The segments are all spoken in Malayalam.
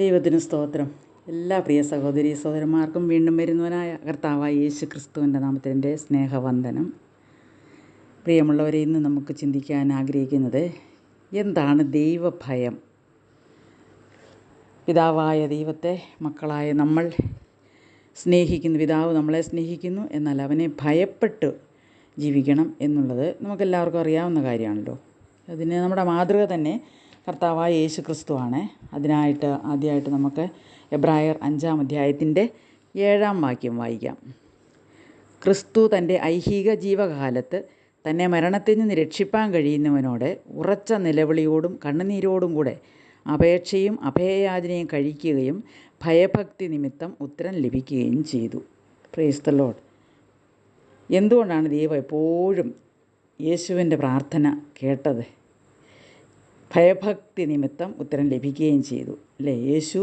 ദൈവത്തിന് സ്തോത്രം. എല്ലാ പ്രിയ സഹോദരി സഹോദരന്മാർക്കും വീണ്ടും വരുന്നവനായ കർത്താവായ യേശു ക്രിസ്തുവിൻ്റെ നാമത്തിൽ എൻ്റെ സ്നേഹവന്ദനം. പ്രിയമുള്ളവരെ, ഇന്ന് നമുക്ക് ചിന്തിക്കാൻ ആഗ്രഹിക്കുന്നത് എന്താണ് ദൈവഭയം. പിതാവായ ദൈവത്തെ മക്കളായ നമ്മൾ സ്നേഹിക്കുന്നു. പിതാവ് നമ്മളെ സ്നേഹിക്കുന്നു, എന്നാൽ അവനെ ഭയപ്പെട്ട് ജീവിക്കണം എന്നുള്ളത് നമുക്കെല്ലാവർക്കും അറിയാവുന്ന കാര്യമാണല്ലോ. അതിന് നമ്മുടെ മാതൃക തന്നെ കർത്താവായ യേശു ക്രിസ്തുവാണ്. അതിനായിട്ട് ആദ്യമായിട്ട് നമുക്ക് എബ്രായർ 5-ാം അധ്യായത്തിൻ്റെ 7-ാം വാക്യം വായിക്കാം. ക്രിസ്തു തൻ്റെ ഐഹിക ജീവകാലത്ത് തന്നെ മരണത്തിൽ നിന്ന് രക്ഷിപ്പാൻ കഴിയുന്നവനോട് ഉറച്ച നിലവിളിയോടും കണ്ണുനീരോടും കൂടെ അപേക്ഷയും അഭയയാചനയും കഴിക്കുകയും ഭയഭക്തി നിമിത്തം ഉത്തരം ലഭിക്കുകയും ചെയ്തു. Praise the Lord. എന്തുകൊണ്ടാണ് ദൈവം എപ്പോഴും യേശുവിൻ്റെ പ്രാർത്ഥന കേട്ടത്? ഭയഭക്തി നിമിത്തം ഉത്തരം ലഭിക്കുകയും ചെയ്തു അല്ലേ? യേശു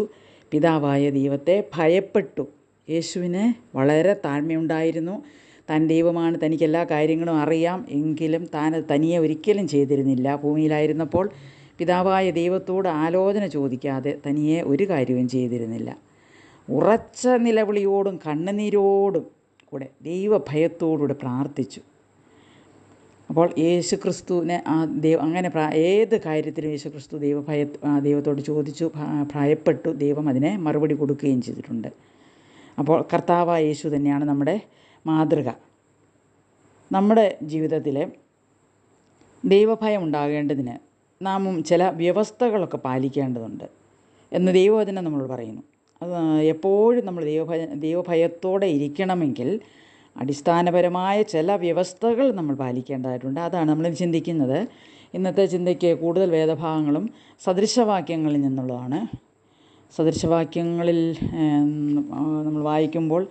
പിതാവായ ദൈവത്തെ ഭയപ്പെട്ടു. യേശുവിന് വളരെ താഴ്മയുണ്ടായിരുന്നു. താൻ ദൈവമാണ്, തനിക്ക് എല്ലാ കാര്യങ്ങളും അറിയാം. എങ്കിലും താൻ തനിയെ ഒരിക്കലും ചെയ്തിരുന്നില്ല. ഭൂമിയിലായിരുന്നപ്പോൾ പിതാവായ ദൈവത്തോട് ആലോചന ചോദിക്കാതെ തനിയെ ഒരു കാര്യവും ചെയ്തിരുന്നില്ല. ഉറച്ച നിലവിളിയോടും കണ്ണുനീരോടും കൂടെ ദൈവഭയത്തോടുകൂടെ പ്രാർത്ഥിച്ചു. അപ്പോൾ യേശു ക്രിസ്തുവിനെ അങ്ങനെ ഏത് കാര്യത്തിലും യേശു ക്രിസ്തു ദൈവത്തോട് ചോദിച്ചു, ഭയപ്പെട്ടു. ദൈവം അതിനെ മറുപടി കൊടുക്കുകയും ചെയ്തിട്ടുണ്ട്. അപ്പോൾ കർത്താവായ യേശു തന്നെയാണ് നമ്മുടെ മാതൃക. നമ്മുടെ ജീവിതത്തിൽ ദൈവഭയം ഉണ്ടാകേണ്ടതിന് നാമും ചില വ്യവസ്ഥകളൊക്കെ പാലിക്കേണ്ടതുണ്ട് എന്ന് ദൈവവചനം നമ്മളോട് പറയുന്നു. അത് എപ്പോഴും നമ്മൾ ദൈവഭയത്തോടെ ഇരിക്കണമെങ്കിൽ അടിസ്ഥാനപരമായ ചില വ്യവസ്ഥകൾ നമ്മൾ പാലിക്കേണ്ടതായിട്ടുണ്ട്. അതാണ് നമ്മൾ ചിന്തിക്കുന്നത്. ഇന്നത്തെ ചിന്തയ്ക്ക് കൂടുതൽ വേദഭാഗങ്ങളും സദൃശവാക്യങ്ങളിൽ നിന്നുള്ളതാണ്. സദൃശവാക്യങ്ങളിൽ നമ്മൾ വായിക്കുമ്പോൾ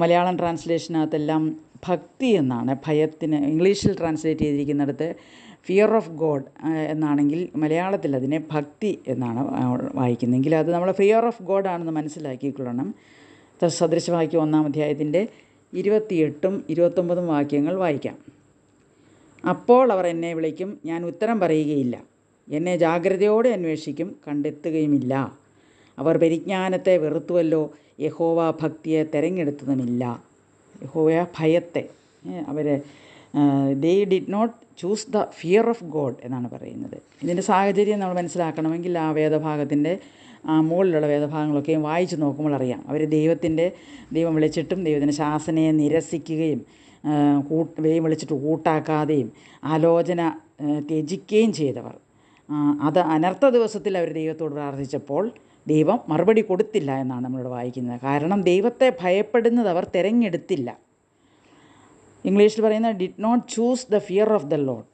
മലയാളം ട്രാൻസ്ലേഷനകത്തെല്ലാം ഭക്തി എന്നാണ്. ഭയത്തിന് ഇംഗ്ലീഷിൽ ട്രാൻസ്ലേറ്റ് ചെയ്തിരിക്കുന്നിടത്ത് ഫിയർ ഓഫ് ഗോഡ് എന്നാണെങ്കിൽ മലയാളത്തിൽ അതിനെ ഭക്തി എന്നാണ് വായിക്കുന്നതെങ്കിൽ അത് നമ്മൾ ഫിയർ ഓഫ് ഗോഡാണെന്ന് മനസ്സിലാക്കിക്കൊള്ളണം. സദൃശവാക്യം 1-ാം അധ്യായത്തിൻ്റെ 28-ഉം 29-ഉം വാക്യങ്ങൾ വായിക്കാം. അപ്പോൾ അവർ എന്നെ വിളിക്കും, ഞാൻ ഉത്തരം പറയുകയില്ല. എന്നെ ജാഗ്രതയോടെ അന്വേഷിക്കും, കണ്ടെത്തുകയുമില്ല. അവർ പരിജ്ഞാനത്തെ വെറുത്തുവല്ലോ, യഹോവ ഭക്തിയെ തിരഞ്ഞെടുത്തതുമില്ല. യഹോവ ഭയത്തെ they did not choose the fear of God എന്നാണ് പറയുന്നത്. ഇതിൻ്റെ സാഹചര്യം നമ്മൾ മനസ്സിലാക്കണമെങ്കിൽ ആ വേദഭാഗത്തിൻ്റെ മുകളിലുള്ള വേദഭാഗങ്ങളൊക്കെയും വായിച്ച് നോക്കുമ്പോൾ അറിയാം. അവർ ദൈവം വിളിച്ചിട്ടും ദൈവത്തിൻ്റെ ശാസനയെ നിരസിക്കുകയും ദൈവം വിളിച്ചിട്ട് കൂട്ടാക്കാതെയും ആലോചന ത്യജിക്കുകയും ചെയ്തവർ. അത് അനർത്ഥ ദിവസത്തിൽ അവർ ദൈവത്തോട് പ്രാർത്ഥിച്ചപ്പോൾ ദൈവം മറുപടി കൊടുത്തില്ല എന്നാണ് നമ്മളിവിടെ വായിക്കുന്നത്. കാരണം ദൈവത്തെ ഭയപ്പെടുന്നത് അവർ തിരഞ്ഞെടുത്തില്ല. ഇംഗ്ലീഷിൽ പറയുന്ന did not choose the fear of the Lord.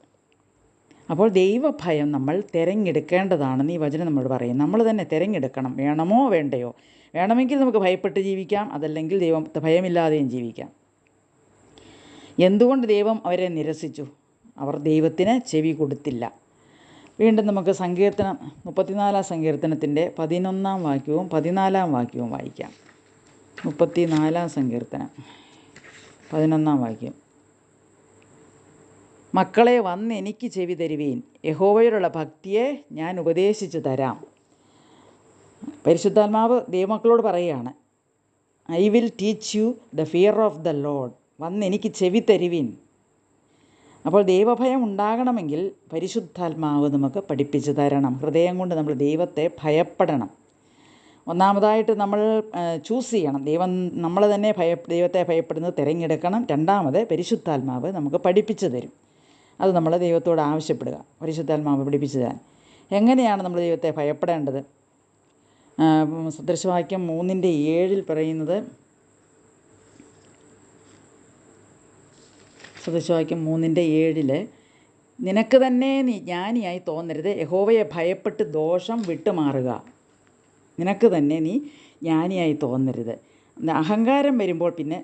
അപ്പോൾ ദൈവഭയം നമ്മൾ തിരഞ്ഞെടുക്കേണ്ടതാണെന്ന് ഈ വചനം നമ്മോട് പറയും. നമ്മൾ തന്നെ തിരഞ്ഞെടുക്കണം. വേണമോ വേണ്ടയോ? വേണമെങ്കിൽ നമുക്ക് ഭയപ്പെട്ട് ജീവിക്കാം, അതല്ലെങ്കിൽ ഭയമില്ലാതെയും ജീവിക്കാം. എന്തുകൊണ്ട് ദൈവം അവരെ നിരസിച്ചു? അവർ ദൈവത്തിന് ചെവി കൊടുത്തില്ല. വീണ്ടും നമുക്ക് സങ്കീർത്തനം 34-ാം സങ്കീർത്തനത്തിൻ്റെ 11-ാം വാക്യവും 14-ാം വാക്യവും വായിക്കാം. 34-ാം സങ്കീർത്തനം 11-ാം വാക്യം. മക്കളെ, വന്ന് എനിക്ക് ചെവി തരുവീൻ, യഹോവയോടുള്ള ഭക്തിയെ ഞാൻ ഉപദേശിച്ചു തരാം. പരിശുദ്ധാത്മാവ് ദൈവമക്കളോട് പറയുകയാണ്, I will teach you the fear of the Lord. വന്ന് എനിക്ക് ചെവി തരുവീൻ. അപ്പോൾ ദൈവഭയം ഉണ്ടാകണമെങ്കിൽ പരിശുദ്ധാത്മാവ് നമുക്ക് പഠിപ്പിച്ചു തരണം. ഹൃദയം കൊണ്ട് നമ്മൾ ദൈവത്തെ ഭയപ്പെടണം. ഒന്നാമതായിട്ട് നമ്മൾ ചൂസ് ചെയ്യണം. നമ്മൾ തന്നെ ദൈവത്തെ ഭയപ്പെടുന്നത് തിരഞ്ഞെടുക്കണം. രണ്ടാമത് പരിശുദ്ധാത്മാവ് നമുക്ക് പഠിപ്പിച്ചു തരും. അത് നമ്മൾ ദൈവത്തോട് ആവശ്യപ്പെടുക, പരിശുദ്ധാത്മാവ് പഠിപ്പിച്ചു തരാൻ. എങ്ങനെയാണ് നമ്മൾ ദൈവത്തെ ഭയപ്പെടേണ്ടത്? സദൃശവാക്യം 3-7 പറയുന്നത്, സദൃശവാക്യം 3-7 നിനക്ക് തന്നെ നീ ജ്ഞാനിയായി തോന്നരുത്, യഹോവയെ ഭയപ്പെട്ട് ദോഷം വിട്ടുമാറുക. നിനക്ക് തന്നെ നീ ജ്ഞാനിയായി തോന്നരുത്. അഹങ്കാരം വരുമ്പോൾ പിന്നെ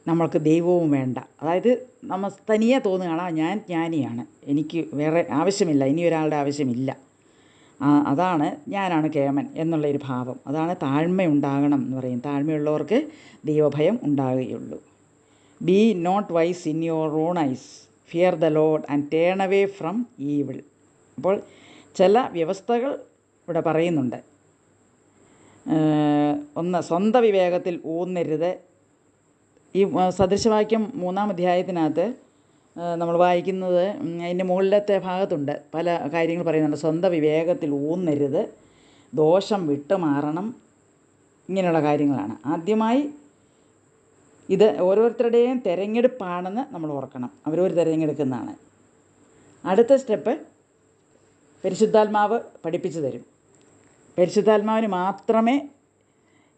നമ്മൾക്ക് ദൈവവും വേണ്ട. അതായത് നമ്മൾ തനിയെ തോന്നുകയാണ്, ഞാൻ ജ്ഞാനിയാണ്, എനിക്ക് വേറെ ആവശ്യമില്ല, ഇനി ഒരാളുടെ ആവശ്യമില്ല, അതാണ് ഞാനാണ് കേമൻ എന്നുള്ളൊരു ഭാവം. അതാണ് താഴ്മയുണ്ടാകണം എന്ന് പറയും. താഴ്മയുള്ളവർക്ക് ദൈവഭയം ഉണ്ടാകുകയുള്ളൂ. Be not wise in your own eyes, fear the Lord and turn away from evil. അപ്പോൾ ചില വ്യവസ്ഥകൾ ഇവിടെ പറയുന്നുണ്ട്. ഒന്ന്, സ്വന്തം വിവേകത്തിൽ ഊന്നരുത്. ഈ സദൃശവാക്യം 3-ാം അധ്യായത്തിനകത്ത് നമ്മൾ വായിക്കുന്നത് അതിൻ്റെ മുകളിലത്തെ ഭാഗത്തുണ്ട് പല കാര്യങ്ങൾ പറയുന്നുണ്ട്. സ്വന്തം വിവേകത്തിൽ ഊന്നരുത്, ദോഷം വിട്ടുമാറണം, ഇങ്ങനെയുള്ള കാര്യങ്ങളാണ്. ആദ്യമായി ഇത് ഓരോരുത്തരുടെയും തിരഞ്ഞെടുപ്പാണെന്ന് നമ്മൾ ഓർക്കണം. അവരവർ തിരഞ്ഞെടുക്കുന്നതാണ്. അടുത്ത സ്റ്റെപ്പ് പരിശുദ്ധാത്മാവ് പഠിപ്പിച്ചു തരും. പരിശുദ്ധാത്മാവിന് മാത്രമേ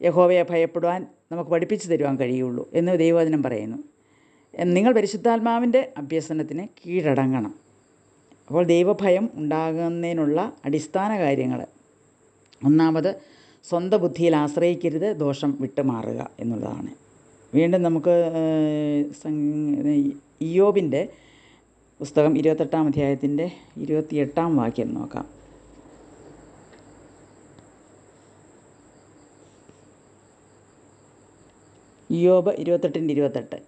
യഹോവയെ ഭയപ്പെടുവാൻ നമുക്ക് പഠിപ്പിച്ചു തരുവാൻ കഴിയുള്ളൂ എന്ന് ദൈവവചനം പറയുന്നു. നിങ്ങൾ പരിശുദ്ധാത്മാവിൻ്റെ അഭ്യസനത്തിന് കീഴടങ്ങണം. അപ്പോൾ ദൈവഭയം ഉണ്ടാകുന്നതിനുള്ള അടിസ്ഥാന കാര്യങ്ങൾ: ഒന്നാമത്, സ്വന്തം ബുദ്ധിയിൽ ആശ്രയിക്കരുത്, ദോഷം വിട്ടുമാറുക എന്നുള്ളതാണ്. വീണ്ടും നമുക്ക് ഇയ്യോബിൻ്റെ പുസ്തകം 28-ാം അധ്യായത്തിൻ്റെ 28-ാം വാക്യം നോക്കാം. ഇയ്യോബ് 28:28.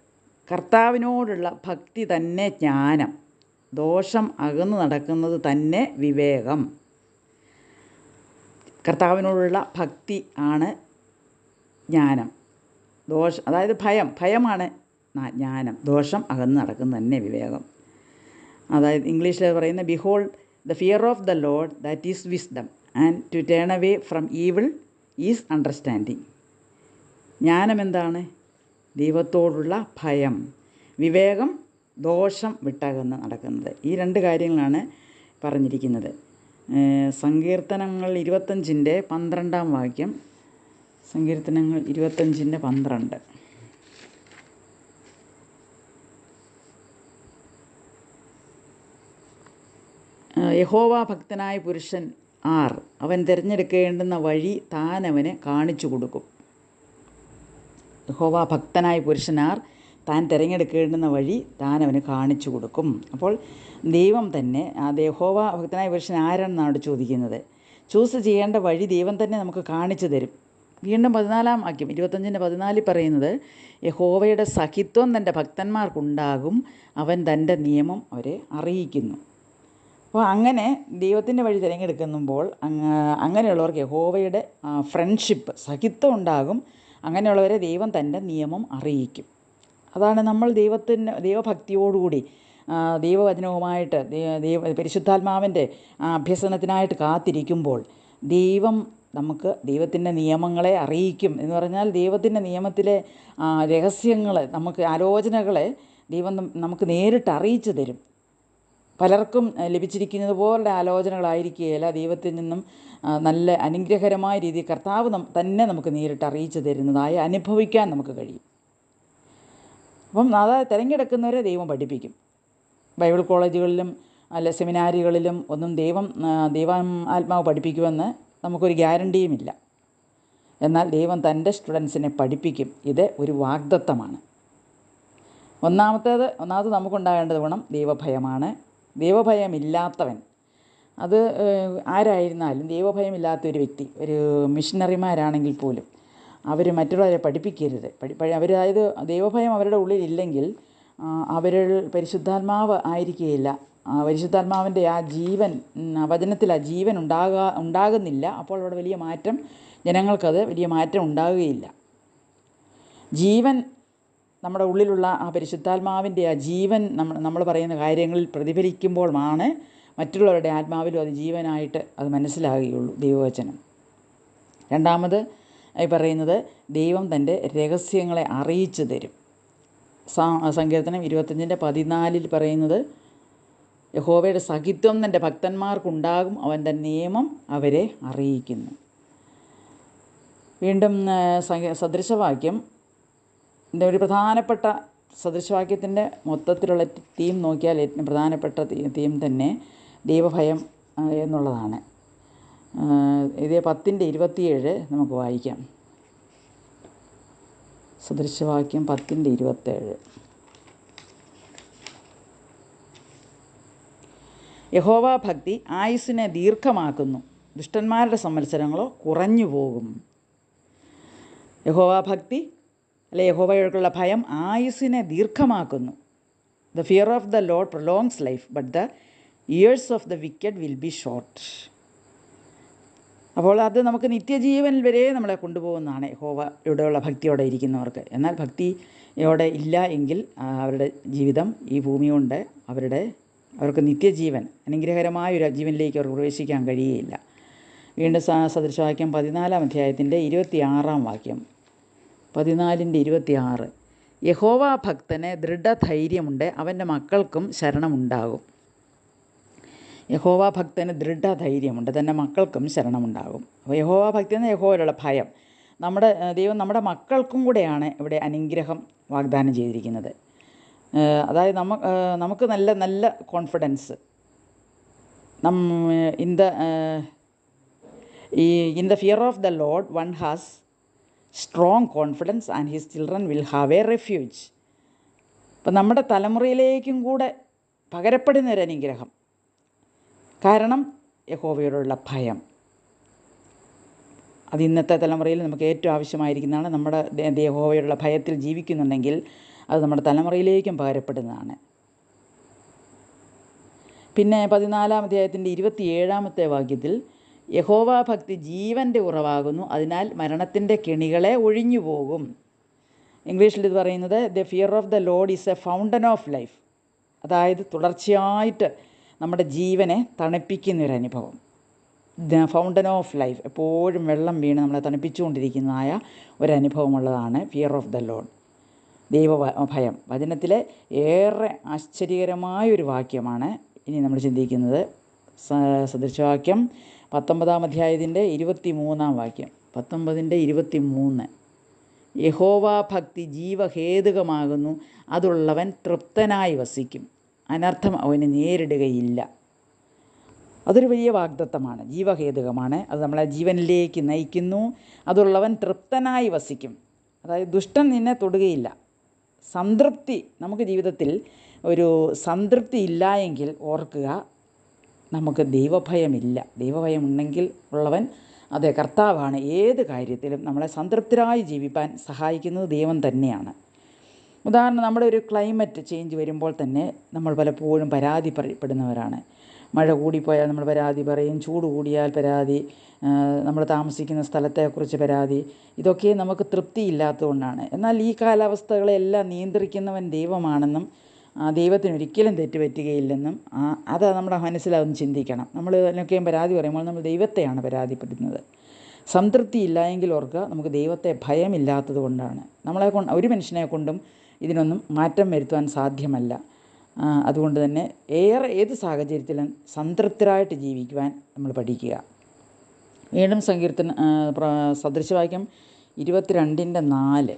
കർത്താവിനോടുള്ള ഭക്തി തന്നെ ജ്ഞാനം, ദോഷം അകന്നു നടക്കുന്നത് തന്നെ വിവേകം. കർത്താവിനോടുള്ള ഭക്തി ആണ് ജ്ഞാനം. അതായത് ഭയമാണ് ജ്ഞാനം. ദോഷം അകന്നു നടക്കുന്നത് തന്നെ വിവേകം. അതായത് ഇംഗ്ലീഷിൽ പറയുന്ന behold the fear of the Lord that is wisdom and to turn away from evil is understanding. ജ്ഞാനം എന്താണ്? ദൈവത്തോടുള്ള ഭയം. വിവേകം ദോഷം വിട്ടകന്ന് നടക്കുന്നത്. ഈ രണ്ട് കാര്യങ്ങളാണ് പറഞ്ഞിരിക്കുന്നത്. സങ്കീർത്തനങ്ങൾ 25-ൻ്റെ 12-ാം വാക്യം. സങ്കീർത്തനങ്ങൾ 25-ൻ്റെ 12. യഹോവ ഭക്തനായ പുരുഷൻ ആർ, അവൻ തിരഞ്ഞെടുക്കേണ്ടുന്ന വഴി താൻ അവന് കാണിച്ചു കൊടുക്കും. യഹോവ ഭക്തനായ പുരുഷനാർ, താൻ തിരഞ്ഞെടുക്കേണ്ടുന്ന വഴി താൻ അവന് കാണിച്ചു കൊടുക്കും. അപ്പോൾ ദൈവം തന്നെ, യഹോവ ഭക്തനായ പുരുഷൻ ആരാണെന്നാണ് ചോദിക്കുന്നത്. ചൂസ് ചെയ്യേണ്ട വഴി ദൈവം തന്നെ നമുക്ക് കാണിച്ചു തരും. വീണ്ടും 14-ാം വാക്യം 25-ൻ്റെ 14 പറയുന്നത്, യഹോവയുടെ സഖിത്വം തൻ്റെ ഭക്തന്മാർക്കുണ്ടാകും, അവൻ തൻ്റെ നിയമം അവരെ അറിയിക്കുന്നു. അപ്പോൾ അങ്ങനെ ദൈവത്തിൻ്റെ വഴി തിരഞ്ഞെടുക്കുമ്പോൾ അങ്ങനെയുള്ളവർക്ക് യഹോവയുടെ ഫ്രണ്ട്ഷിപ്പ്, സഖിത്വം ഉണ്ടാകും. അങ്ങനെയുള്ളവരെ ദൈവം തൻ്റെ നിയമം അറിയിക്കും. അതാണ് നമ്മൾ ദൈവഭക്തിയോടുകൂടി ദൈവവചനവുമായിട്ട് പരിശുദ്ധാത്മാവിൻ്റെ അഭ്യസനത്തിനായിട്ട് കാത്തിരിക്കുമ്പോൾ ദൈവം നമുക്ക് ദൈവത്തിൻ്റെ നിയമങ്ങളെ അറിയിക്കും. എന്ന് പറഞ്ഞാൽ ദൈവത്തിൻ്റെ നിയമത്തിലെ രഹസ്യങ്ങൾ, ആലോചനകളെ ദൈവം നമുക്ക് നേരിട്ട് അറിയിച്ചു തരും. പലർക്കും ലഭിച്ചിരിക്കുന്നത് പോലുള്ള ആലോചനകളായിരിക്കുകയില്ല. ദൈവത്തിൽ നിന്നും നല്ല അനുഗ്രഹകരമായ രീതിയിൽ കർത്താവ് തന്നെ നമുക്ക് നേരിട്ട് അറിയിച്ചു തരുന്നതായി അനുഭവിക്കാൻ നമുക്ക് കഴിയും. അപ്പം അതായത് തിരഞ്ഞെടുക്കുന്നവരെ ദൈവം പഠിപ്പിക്കും. ബൈബിൾ കോളേജുകളിലും അല്ല സെമിനാരികളിലും ഒന്നും ആത്മാവ് പഠിപ്പിക്കുമെന്ന് നമുക്കൊരു ഗ്യാരണ്ടിയുമില്ല. എന്നാൽ ദൈവം തൻ്റെ സ്റ്റുഡൻസിനെ പഠിപ്പിക്കും. ഇത് ഒരു വാഗ്ദത്തമാണ്. ഒന്നാമത് നമുക്കുണ്ടാകേണ്ടത് ഗുണം ദൈവഭയമാണ്. ദൈവഭയമില്ലാത്തവൻ, അത് ആരായിരുന്നാലും ദൈവഭയമില്ലാത്തൊരു വ്യക്തി, ഒരു മിഷണറിമാരാണെങ്കിൽ പോലും അവർ മറ്റുള്ളവരെ പഠിപ്പിക്കരുത്. അതായത് ദൈവഭയം അവരുടെ ഉള്ളിലില്ലെങ്കിൽ അവർ പരിശുദ്ധാത്മാവ് ആയിരിക്കുകയില്ല. പരിശുദ്ധാത്മാവിൻ്റെ ആ ജീവൻ, വചനത്തിൽ ആ ജീവൻ ഉണ്ടാകുന്നില്ല. അപ്പോൾ അവിടെ ജനങ്ങൾക്കത് വലിയ മാറ്റം ഉണ്ടാകുകയില്ല. ജീവൻ, നമ്മുടെ ഉള്ളിലുള്ള ആ പരിശുദ്ധാത്മാവിൻ്റെ ആ ജീവൻ നമ്മൾ പറയുന്ന കാര്യങ്ങളിൽ പ്രതിഫലിക്കുമ്പോഴാണ് മറ്റുള്ളവരുടെ ആത്മാവിലും അത് ജീവനായിട്ട് അത് മനസ്സിലാകുകയുള്ളൂ ദൈവവചനം. രണ്ടാമത് പറയുന്നത് ദൈവം തൻ്റെ രഹസ്യങ്ങളെ അറിയിച്ചു തരും. സങ്കീർത്തനം 25-ൻ്റെ 14 പറയുന്നത്, യഹോവയുടെ സഖിത്വം തൻ്റെ ഭക്തന്മാർക്കുണ്ടാകും, അവൻ തൻ്റെ നിയമം അവരെ അറിയിക്കുന്നു. വീണ്ടും സദൃശവാക്യം, ഒരു പ്രധാനപ്പെട്ട സദൃശവാക്യത്തിൻ്റെ മൊത്തത്തിലുള്ള തീം നോക്കിയാൽ ഏറ്റവും പ്രധാനപ്പെട്ട തീം തന്നെ ദൈവഭയം എന്നുള്ളതാണ്. ഇത് 10-27 നമുക്ക് വായിക്കാം. സദൃശവാക്യം 10-27. യഹോവ ഭക്തി ആയുസ്സിനെ ദീർഘമാക്കുന്നു, ദുഷ്ടന്മാരുടെ സംവത്സരങ്ങളോ കുറഞ്ഞു പോകും. യഹോവ ഭക്തി യഹോവയോടുള്ള ഭയം ആയുസ്സിനെ ദീർഘമാക്കുന്നു. The fear of the Lord prolongs life, but the years of the wicked will be short. അപ്പോൾ അത് നമുക്ക് നിത്യജീവൻ വരെ നമ്മളെ കൊണ്ടുപോകുന്നതാണ് യഹോവയോടെയുള്ള ഭക്തിയോടെ ഇരിക്കുന്നവർക്ക്. എന്നാൽ ഭക്തിയോടെ ഇല്ല എങ്കിൽ അവരുടെ ജീവിതം ഈ ഭൂമി കൊണ്ട് അവർക്ക് നിത്യജീവൻ, അനുഗ്രഹകരമായൊരു ജീവനിലേക്ക് അവർക്ക് പ്രവേശിക്കാൻ കഴിയുകയില്ല. വീണ്ടും സദൃശവാക്യം 14-ാം അധ്യായത്തിൻ്റെ 26-ാം വാക്യം, 14:26. യഹോവ ഭക്തന് ദൃഢധൈര്യമുണ്ട്, അവൻ്റെ മക്കൾക്കും ശരണമുണ്ടാകും. യഹോവ ഭക്തന് ദൃഢധൈര്യമുണ്ട്, തൻ്റെ മക്കൾക്കും ശരണമുണ്ടാകും. അപ്പോൾ യഹോവ ഭക്തി എന്ന യഹോവയിലുള്ള ഭയം, ദൈവം നമ്മുടെ മക്കൾക്കും കൂടെയാണ് ഇവിടെ അനുഗ്രഹം വാഗ്ദാനം ചെയ്തിരിക്കുന്നത്. അതായത് നമുക്ക് നല്ല നല്ല confidence in the fear of the Lord one has strong confidence and his children will have A refuge. അപ്പം നമ്മുടെ തലമുറയിലേക്കും കൂടെ പകരപ്പെടുന്ന ഒരു അനുഗ്രഹം. കാരണം യഹോവയോടുള്ള ഭയം, അത് ഇന്നത്തെ തലമുറയിൽ നമുക്ക് ഏറ്റവും ആവശ്യമായിരിക്കുന്നതാണ്. നമ്മുടെ യഹോവയോടുള്ള ഭയത്തിൽ ജീവിക്കുന്നുണ്ടെങ്കിൽ അത് നമ്മുടെ തലമുറയിലേക്കും പകരപ്പെടുന്നതാണ്. പിന്നെ 14-ാം അധ്യായത്തിൻ്റെ 27-ാമത്തെ വാക്യത്തിൽ യഹോവ ഭക്തി ജീവൻ്റെ ഉറവാകുന്നു, അതിനാൽ മരണത്തിൻ്റെ കെണികളെ ഒഴിഞ്ഞു പോകും. ഇംഗ്ലീഷിൽ ഇത് പറയുന്നത് the fear of the Lord is A fountain of life. അതായത് തുടർച്ചയായിട്ട് നമ്മുടെ ജീവനെ തണുപ്പിക്കുന്നൊരനുഭവം. ഫൗണ്ടൻ ഓഫ് ലൈഫ്, എപ്പോഴും വെള്ളം വീണ് നമ്മളെ തണുപ്പിച്ചുകൊണ്ടിരിക്കുന്നതായ ഒരനുഭവമുള്ളതാണ് ഫിയർ ഓഫ് ദ ലോർഡ്, ദൈവഭയം. വചനത്തിലെ ഏറെ ആശ്ചര്യകരമായൊരു വാക്യമാണ് ഇനി നമ്മൾ ചിന്തിക്കുന്നത്. സദൃശവാക്യം 19-ാം അധ്യായത്തിൻ്റെ 23-ാം വാക്യം, 19:23. യഹോവ ഭക്തി ജീവഹേതുകമാകുന്നു, അതുള്ളവൻ തൃപ്തനായി വസിക്കും, അനർത്ഥം അവന് നേരിടുകയില്ല. അതൊരു വലിയ വാഗ്ദത്തമാണ്, ജീവഹേതുകമാണ്. അത് നമ്മളെ ജീവനിലേക്ക് നയിക്കുന്നു. അതുള്ളവൻ തൃപ്തനായി വസിക്കും, അതായത് ദുഷ്ടൻ നിന്നെ തൊടുകയില്ല. സംതൃപ്തി, നമുക്ക് ജീവിതത്തിൽ ഒരു സംതൃപ്തി ഇല്ല എങ്കിൽ ഓർക്കുക, നമുക്ക് ദൈവഭയമില്ല. ദൈവഭയം ഉണ്ടെങ്കിൽ ഉള്ളവൻ അതെ കർത്താവാണ്. ഏത് കാര്യത്തിലും നമ്മളെ സംതൃപ്തരായി ജീവിപ്പാൻ സഹായിക്കുന്നത് ദൈവം തന്നെയാണ്. ഉദാഹരണം, നമ്മുടെ ഒരു ക്ലൈമറ്റ് ചേഞ്ച് വരുമ്പോൾ തന്നെ നമ്മൾ പലപ്പോഴും പരാതിപ്പെടുന്നവരാണ്. മഴ കൂടിപ്പോയാൽ നമ്മൾ പരാതി പറയും, ചൂട് കൂടിയാൽ പരാതി, നമ്മൾ താമസിക്കുന്ന സ്ഥലത്തെക്കുറിച്ച് പരാതി. ഇതൊക്കെ നമുക്ക് തൃപ്തിയില്ലാത്തതുകൊണ്ടാണ്. എന്നാൽ ഈ കാലാവസ്ഥകളെല്ലാം നിയന്ത്രിക്കുന്നവൻ ദൈവമാണെന്നും ദൈവത്തിനൊരിക്കലും തെറ്റുപറ്റുകയില്ലെന്നും അത് നമ്മുടെ മനസ്സിലതൊന്ന് ചിന്തിക്കണം. നമ്മൾ ഇതിനൊക്കെയും പരാതി പറയുമ്പോൾ നമ്മൾ ദൈവത്തെയാണ് പരാതിപ്പെടുന്നത്. സംതൃപ്തി ഇല്ല എങ്കിൽ ഓർക്കുക, നമുക്ക് ദൈവത്തെ ഭയമില്ലാത്തത് കൊണ്ടാണ്. ഒരു മനുഷ്യനെ കൊണ്ടും ഇതിനൊന്നും മാറ്റം വരുത്തുവാൻ സാധ്യമല്ല. അതുകൊണ്ട് തന്നെ ഏത് സാഹചര്യത്തിലും സംതൃപ്തരായിട്ട് ജീവിക്കുവാൻ നമ്മൾ പഠിക്കുക. വീണ്ടും സദൃശവാക്യം 22:4.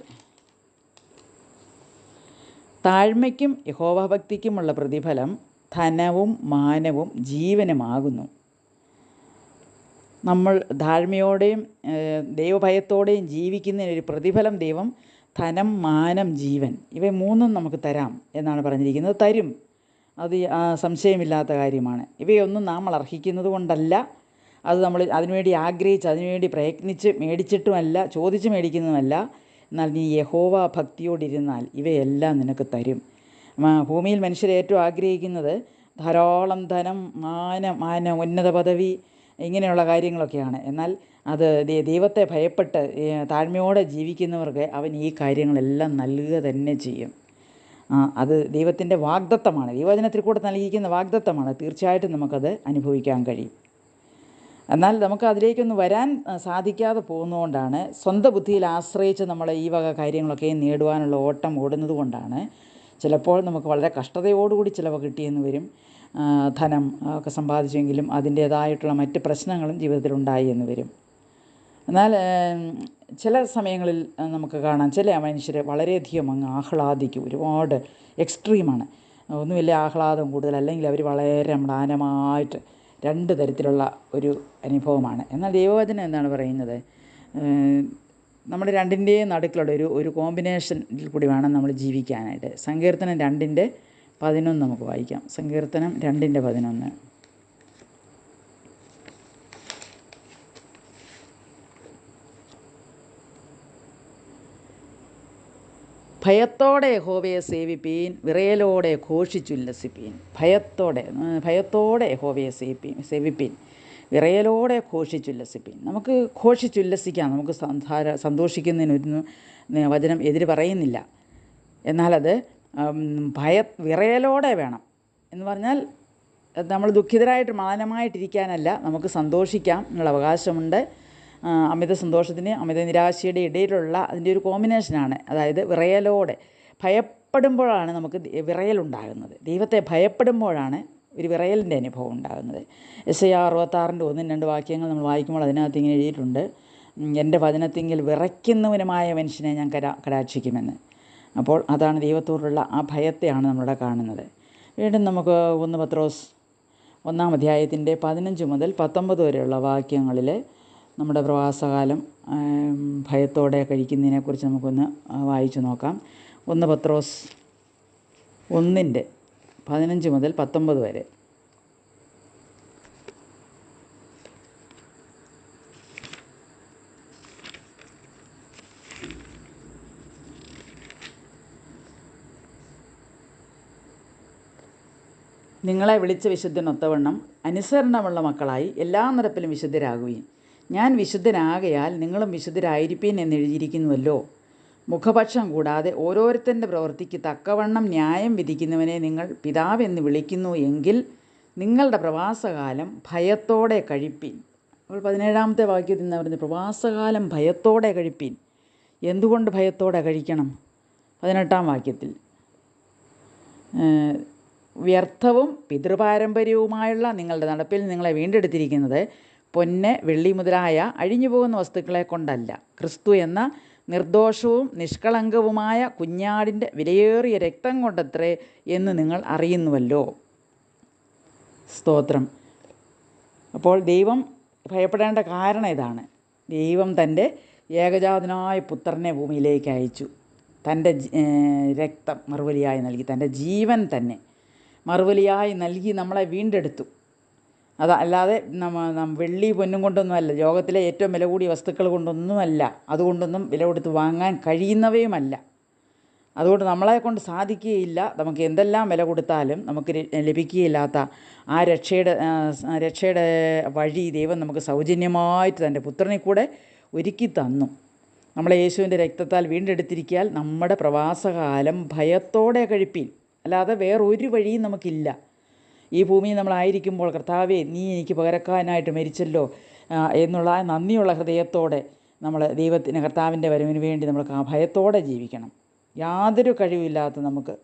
താഴ്മയ്ക്കും യഹോവഭക്തിക്കുമുള്ള പ്രതിഫലം ധനവും മാനവും ജീവനുമാകുന്നു. നമ്മൾ താഴ്മയോടെയും ദൈവഭയത്തോടെയും ജീവിക്കുന്നതിനൊരു പ്രതിഫലം ദൈവം ധനം, മാനം, ജീവൻ, ഇവ മൂന്നും നമുക്ക് തരാം എന്നാണ് പറഞ്ഞിരിക്കുന്നത്. തരും, അത് സംശയമില്ലാത്ത കാര്യമാണ്. ഇവയൊന്നും നമ്മൾ അർഹിക്കുന്നത് കൊണ്ടല്ല, അത് നമ്മൾ അതിനുവേണ്ടി ആഗ്രഹിച്ച് അതിനുവേണ്ടി പ്രയത്നിച്ച് മേടിച്ചിട്ടുമല്ല, ചോദിച്ച് മേടിക്കുന്നതുമല്ല. എന്നാൽ നീ യഹോവ ഭക്തിയോടിരുന്നാൽ ഇവയെല്ലാം നിനക്ക് തരും. ഭൂമിയിൽ മനുഷ്യർ ഏറ്റവും ആഗ്രഹിക്കുന്നത് ധാരാളം ധനം, മാനം, ഉന്നത പദവി, ഇങ്ങനെയുള്ള കാര്യങ്ങളൊക്കെയാണ്. എന്നാൽ അത് ദൈവത്തെ ഭയപ്പെട്ട് താഴ്മയോടെ ജീവിക്കുന്നവർക്ക് അവൻ ഈ കാര്യങ്ങളെല്ലാം നൽകുക തന്നെ ചെയ്യും. അത് ദൈവത്തിൻ്റെ വാഗ്ദത്തമാണ്, ദൈവവചനത്തിൽ കൂടെ നൽകിയിരിക്കുന്ന വാഗ്ദത്തമാണ്. തീർച്ചയായിട്ടും നമുക്കത് അനുഭവിക്കാൻ കഴിയും. എന്നാൽ നമുക്ക് അതിലേക്കൊന്ന് വരാൻ സാധിക്കാതെ പോകുന്നതുകൊണ്ടാണ്, സ്വന്തം ബുദ്ധിയിൽ ആശ്രയിച്ച് നമ്മൾ ഈ വക കാര്യങ്ങളൊക്കെ നേടുവാനുള്ള ഓട്ടം ഓടുന്നത് കൊണ്ടാണ് ചിലപ്പോൾ നമുക്ക് വളരെ കഷ്ടതയോടുകൂടി ചിലവ് കിട്ടിയെന്ന് വരും. ധനം ഒക്കെ സമ്പാദിച്ചെങ്കിലും അതിൻ്റേതായിട്ടുള്ള മറ്റ് പ്രശ്നങ്ങളും ജീവിതത്തിലുണ്ടായി എന്ന് വരും. എന്നാൽ ചില സമയങ്ങളിൽ നമുക്ക് കാണാം, ചില മനുഷ്യർ വളരെയധികം അങ്ങ് ആഹ്ലാദിക്കും, ഒരുപാട് എക്സ്ട്രീമാണ്. ഒന്നുമില്ല ആഹ്ലാദം കൂടുതൽ, അല്ലെങ്കിൽ അവർ വളരെ മ്ലാനമായിട്ട്, രണ്ട് തരത്തിലുള്ള ഒരു അനുഭവമാണ്. എന്നാൽ ദൈവവചനം എന്താണ് പറയുന്നത്? നമ്മുടെ രണ്ടിൻ്റെയും നടുക്കിലുള്ള ഒരു കോമ്പിനേഷനിൽ കൂടി വേണം നമ്മൾ ജീവിക്കാനായിട്ട്. സങ്കീർത്തനം 2:11 നമുക്ക് വായിക്കാം. സങ്കീർത്തനം 2:11. ഭയത്തോടെ യഹോവയെ സേവിപ്പീൻ, വിറയലോടെ ഘോഷിച്ചുല്ലസിപ്പീൻ. ഭയത്തോടെ യഹോവയെ സേവിപ്പീൻ. വിറയലോടെ ഘോഷിച്ചുല്ലസിപ്പിൻ. നമുക്ക് ഘോഷിച്ചുല്ലസിക്കാം, നമുക്ക് സന്തോഷിക്കുന്നതിനൊരു വചനം എതിര് പറയുന്നില്ല. എന്നാലത് വിറയലോടെ വേണം. എന്ന് പറഞ്ഞാൽ നമ്മൾ ദുഃഖിതരായിട്ട് മാനമായിട്ടിരിക്കാനല്ല, നമുക്ക് സന്തോഷിക്കാം എന്നുള്ള അവകാശമുണ്ട്. അമിത സന്തോഷത്തിന് അമിത നിരാശയുടെ ഇടയിലുള്ള അതിൻ്റെ ഒരു കോമ്പിനേഷനാണ്. അതായത് വിറയലോടെ, ഭയപ്പെടുമ്പോഴാണ് നമുക്ക് വിറയലുണ്ടാകുന്നത്. ദൈവത്തെ ഭയപ്പെടുമ്പോഴാണ് ഒരു വിറയലിൻ്റെ അനുഭവം ഉണ്ടാകുന്നത്. യെശയ്യാ 66:1-2 വാക്യങ്ങൾ നമ്മൾ വായിക്കുമ്പോൾ അതിനകത്ത് ഇങ്ങനെ എഴുതിയിട്ടുണ്ട്, എൻ്റെ വചനത്തിങ്കിൽ വിറയ്ക്കുന്നവനുമായ മനുഷ്യനെ ഞാൻ കടാക്ഷിക്കുമെന്ന്. അപ്പോൾ അതാണ് ദൈവത്തോടുള്ള ആ ഭയത്തെയാണ് നമ്മളിവിടെ കാണുന്നത്. വീണ്ടും നമുക്ക് 1 പത്രോസ് 1-ാം അധ്യായത്തിൻ്റെ 15 മുതൽ 19 വരെയുള്ള വാക്യങ്ങളിൽ നമ്മുടെ പ്രവാസകാലം ഭയത്തോടെ കഴിക്കുന്നതിനെക്കുറിച്ച് നമുക്കൊന്ന് വായിച്ചു നോക്കാം. 1 പത്രോസ് 1:15 മുതൽ 19 വരെ. നിങ്ങളെ വിളിച്ച വിശുദ്ധനൊത്തവണ്ണം അനുസരണമുള്ള മക്കളായി എല്ലാ നിരപ്പിലും വിശുദ്ധരാകുകയും ഞാൻ വിശുദ്ധനാകയാൽ നിങ്ങളും വിശുദ്ധരായിരിപ്പീൻ എന്നെഴുതിയിരിക്കുന്നുവല്ലോ. മുഖപക്ഷം കൂടാതെ ഓരോരുത്തൻ്റെ പ്രവൃത്തിക്ക് തക്കവണ്ണം ന്യായം വിധിക്കുന്നവനെ നിങ്ങൾ പിതാവെന്ന് വിളിക്കുന്നു എങ്കിൽ നിങ്ങളുടെ പ്രവാസകാലം ഭയത്തോടെ കഴിപ്പീൻ. അപ്പോൾ 17-ാമത്തെ വാക്യത്തിൽ നിന്ന് പറഞ്ഞ് പ്രവാസകാലം ഭയത്തോടെ കഴിപ്പീൻ. എന്തുകൊണ്ട് ഭയത്തോടെ കഴിക്കണം? 18-ാം വാക്യത്തിൽ വ്യർത്ഥവും പിതൃപാരമ്പര്യവുമായുള്ള നിങ്ങളുടെ നടപ്പിൽ നിങ്ങളെ വീണ്ടെടുത്തിരിക്കുന്നത് പൊന്ന് വെള്ളി മുതലായ അഴിഞ്ഞുപോകുന്ന വസ്തുക്കളെ കൊണ്ടല്ല, ക്രിസ്തു എന്ന നിർദോഷവും നിഷ്കളങ്കവുമായ കുഞ്ഞാടിൻ്റെ വിലയേറിയ രക്തം കൊണ്ടത്രേ എന്ന് നിങ്ങൾ അറിയുന്നുവല്ലോ. സ്തോത്രം. അപ്പോൾ ദൈവം ഭയപ്പെടേണ്ട കാരണം ഇതാണ്. ദൈവം തൻ്റെ ഏകജാതനായ പുത്രനെ ഭൂമിയിലേക്ക് അയച്ചു. തൻ്റെ രക്തം മറുബലിയായി നൽകി, തൻ്റെ ജീവൻ തന്നെ മറുബലിയായി നൽകി നമ്മളെ വീണ്ടെടുത്തു. അതല്ലാതെ വെള്ളി പൊന്നും കൊണ്ടൊന്നുമല്ല, ലോകത്തിലെ ഏറ്റവും വില കൂടിയ വസ്തുക്കൾ കൊണ്ടൊന്നുമല്ല, അതുകൊണ്ടൊന്നും വില കൊടുത്ത് വാങ്ങാൻ കഴിയുന്നവയുമല്ല. അതുകൊണ്ട് നമ്മളെ കൊണ്ട് സാധിക്കുകയില്ല. നമുക്ക് എന്തെല്ലാം വില കൊടുത്താലും നമുക്ക് ലഭിക്കുകയില്ലാത്ത ആ രക്ഷയുടെ വഴി ദൈവം നമുക്ക് സൗജന്യമായിട്ട് തൻ്റെ പുത്രനെ കൂടെ ഒരുക്കി തന്നു. നമ്മളെ യേശുവിൻ്റെ രക്തത്താൽ വീണ്ടെടുത്തിരിക്കാൻ നമ്മുടെ പ്രവാസകാലം ഭയത്തോടെ കഴിപ്പീൻ. അല്ലാതെ വേറൊരു വഴിയും നമുക്കില്ല. ഈ ഭൂമിയിൽ നമ്മളായിരിക്കുമ്പോൾ കർത്താവേ നീ എനിക്ക് പകരക്കാരനായിട്ട് മരിച്ചല്ലോ എന്നുള്ള നന്ദിയുള്ള ഹൃദയത്തോടെ നമ്മൾ ദൈവത്തിന്, കർത്താവിൻ്റെ വരവിന് വേണ്ടി നമ്മൾ ഭയത്തോടെ ജീവിക്കണം. യാതൊരു കഴിവില്ലാത്ത നമുക്ക്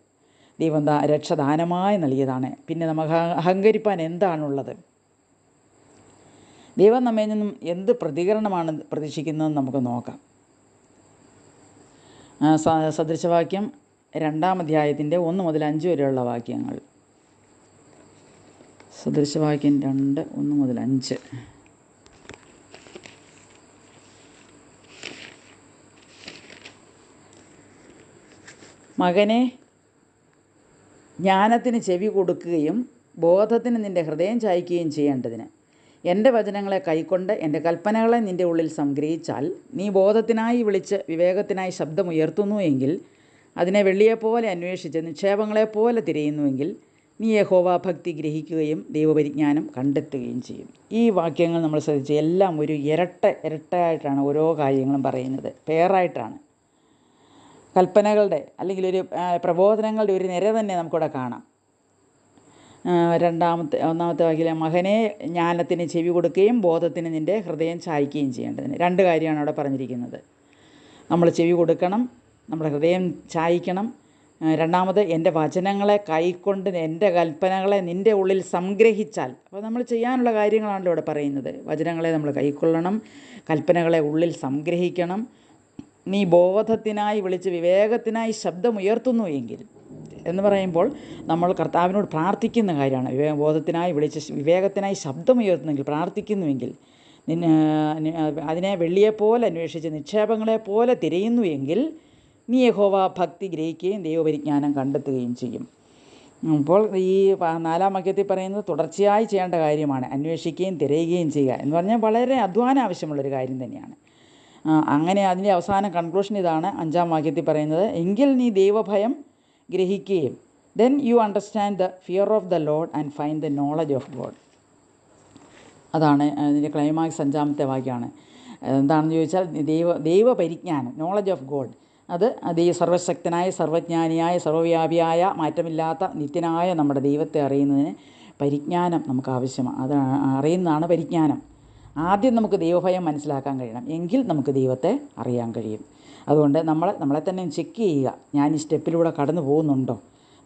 ദൈവം രക്ഷദാനമായി നൽകിയതാണ്. പിന്നെ നമുക്ക് അഹങ്കരിപ്പാൻ എന്താണുള്ളത്? ദൈവം നമ്മിൽ നിന്നും എന്ത് പ്രതികരണമാണ് പ്രതീക്ഷിക്കുന്നതെന്ന് നമുക്ക് നോക്കാം. സദൃശവാക്യം 2-ാം അധ്യായത്തിൻ്റെ 1 മുതൽ 5 വരെയുള്ള വാക്യങ്ങൾ. സദൃശവാക്യം 2, 1 മുതൽ 5. മകനെ, ജ്ഞാനത്തിന് ചെവി കൊടുക്കുകയും ബോധത്തിന് നിൻ്റെ ഹൃദയം ചായ്ക്കുകയും ചെയ്യേണ്ടതിന് എൻ്റെ വചനങ്ങളെ കൈക്കൊണ്ട് എൻ്റെ കൽപ്പനകളെ നിൻ്റെ ഉള്ളിൽ സംഗ്രഹിച്ചാൽ നീ ബോധത്തിനായി വിളിച്ച് വിവേകത്തിനായി ശബ്ദമുയർത്തുന്നു എങ്കിൽ, അതിനെ വെള്ളിയെപ്പോലെ അന്വേഷിച്ച് നിക്ഷേപങ്ങളെപ്പോലെ തിരയുന്നുവെങ്കിൽ നീ യഹോവാഭക്തി ഗ്രഹിക്കുകയും ദൈവപരിജ്ഞാനം കണ്ടെത്തുകയും ചെയ്യും. ഈ വാക്യങ്ങൾ നമ്മൾ ശ്രദ്ധിച്ച് എല്ലാം ഒരു ഇരട്ടയായിട്ടാണ് ഓരോ കാര്യങ്ങളും പറയുന്നത്, പെയറായിട്ടാണ്. കൽപ്പനകളുടെ അല്ലെങ്കിൽ ഒരു പ്രബോധനങ്ങളുടെ ഒരു നിര തന്നെ നമുക്കിവിടെ കാണാം. 1-ാമത്തെ വാക്യത്തിലെ മകനെ, ജ്ഞാനത്തിന് ചെവി കൊടുക്കുകയും ബോധത്തിന് നിൻ്റെ ഹൃദയം ചായ്ക്കുകയും ചെയ്യേണ്ടതിന് 2 കാര്യമാണ് അവിടെ പറഞ്ഞിരിക്കുന്നത്. നമ്മൾ ചെവി കൊടുക്കണം, നമ്മുടെ ഹൃദയം ചായ്ക്കണം. 2-ാമത് എൻ്റെ വചനങ്ങളെ കൈക്കൊണ്ട് എൻ്റെ കൽപ്പനകളെ നിൻ്റെ ഉള്ളിൽ സംഗ്രഹിച്ചാൽ. അപ്പോൾ നമ്മൾ ചെയ്യാനുള്ള കാര്യങ്ങളാണല്ലോ ഇവിടെ പറയുന്നത്. വചനങ്ങളെ നമ്മൾ കൈക്കൊള്ളണം, കൽപ്പനകളെ ഉള്ളിൽ സംഗ്രഹിക്കണം. നീ ബോധത്തിനായി വിളിച്ച് വിവേകത്തിനായി ശബ്ദമുയർത്തുന്നു എങ്കിൽ എന്ന് പറയുമ്പോൾ നമ്മൾ കർത്താവിനോട് പ്രാർത്ഥിക്കുന്ന കാര്യമാണ്. ബോധത്തിനായി വിളിച്ച് വിവേകത്തിനായി ശബ്ദമുയർത്തുന്നെങ്കിൽ, പ്രാർത്ഥിക്കുന്നുവെങ്കിൽ, അതിനെ വെള്ളിയെപ്പോലെ അന്വേഷിച്ച് നിക്ഷേപങ്ങളെപ്പോലെ തിരയുന്നു എങ്കിൽ നീ യഹോവ ഭക്തി ഗ്രഹിക്കുകയും ദൈവപരിജ്ഞാനം കണ്ടെത്തുകയും ചെയ്യും. അപ്പോൾ ഈ 4-ാം വാക്യത്തിൽ പറയുന്നത് തുടർച്ചയായി ചെയ്യേണ്ട കാര്യമാണ്. അന്വേഷിക്കുകയും തിരയുകയും ചെയ്യുക എന്ന് പറഞ്ഞാൽ വളരെ അധ്വാനം ആവശ്യമുള്ളൊരു കാര്യം തന്നെയാണ്. അങ്ങനെ അതിൻ്റെ അവസാന കൺക്ലൂഷൻ ഇതാണ് 5-ാം വാക്യത്തിൽ പറയുന്നത്, എങ്കിൽ നീ ദൈവഭയം ഗ്രഹിക്കുകയും then you understand the fear of the Lord and find the knowledge of God. അതാണ് അതിൻ്റെ ക്ലൈമാക്സ് 5-ാമത്തെ വാക്യമാണ്. എന്താണെന്ന് ചോദിച്ചാൽ ദൈവപരിജ്ഞാനം, നോളജ് ഓഫ് ഗോഡ്. അത് സർവശക്തനായ, സർവജ്ഞാനിയായ, സർവ്വവ്യാപിയായ, മാറ്റമില്ലാത്ത നിത്യനായ നമ്മുടെ ദൈവത്തെ അറിയുന്നതിന് പരിജ്ഞാനം നമുക്ക് ആവശ്യമാണ്. അത് അറിയുന്നതാണ് പരിജ്ഞാനം. ആദ്യം നമുക്ക് ദൈവഭയം മനസ്സിലാക്കാൻ കഴിയണം, എങ്കിൽ നമുക്ക് ദൈവത്തെ അറിയാൻ കഴിയും. അതുകൊണ്ട് നമ്മളെ തന്നെ ചെക്ക് ചെയ്യുക. ഞാൻ ഈ സ്റ്റെപ്പിലൂടെ കടന്നു പോകുന്നുണ്ടോ?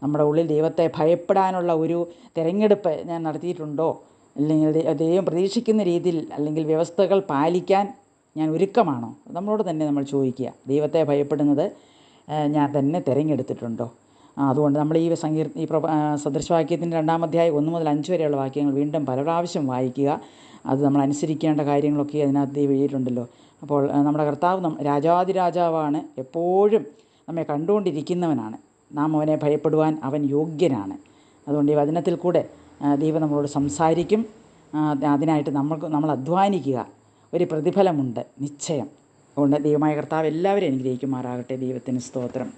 നമ്മുടെ ഉള്ളിൽ ദൈവത്തെ ഭയപ്പെടാനുള്ള ഒരു തിരഞ്ഞെടുപ്പ് ഞാൻ നടത്തിയിട്ടുണ്ടോ? അല്ലെങ്കിൽ ദൈവം പ്രതീക്ഷിക്കുന്ന രീതിയിൽ അല്ലെങ്കിൽ വ്യവസ്ഥകൾ പാലിക്കാൻ ഞാൻ ഒരുക്കമാണോ? നമ്മളോട് തന്നെ നമ്മൾ ചോദിക്കുക. ദൈവത്തെ ഭയപ്പെടുന്നത് ഞാൻ തന്നെ തിരഞ്ഞെടുത്തിട്ടുണ്ടോ? അതുകൊണ്ട് നമ്മൾ ഈ സദൃശവാക്യത്തിൻ്റെ 2-ാം അധ്യായം 1 മുതൽ 5 വരെയുള്ള വാക്യങ്ങൾ വീണ്ടും പല പ്രാവശ്യം വായിക്കുക. അത് നമ്മൾ അനുസരിക്കേണ്ട കാര്യങ്ങളൊക്കെ അതിനകത്ത് എഴുതിയിട്ടുണ്ടല്ലോ. അപ്പോൾ നമ്മുടെ കർത്താവ് രാജാതിരാജാവാണ്, എപ്പോഴും നമ്മെ കണ്ടുകൊണ്ടിരിക്കുന്നവനാണ്. നാം അവനെ ഭയപ്പെടുവാൻ അവൻ യോഗ്യനാണ്. അതുകൊണ്ട് ഈ വചനത്തിൽ കൂടെ ദൈവം നമ്മളോട് സംസാരിക്കും. അതിനായിട്ട് നമ്മൾ അധ്വാനിക്കുക. ഒരു പ്രതിഫലമുണ്ട് നിശ്ചയം. അതുകൊണ്ട് ദൈവമായ കർത്താവ് എല്ലാവരെയും അനുഗ്രഹിക്കുമാറാകട്ടെ. ദൈവത്തിന് സ്തോത്രം.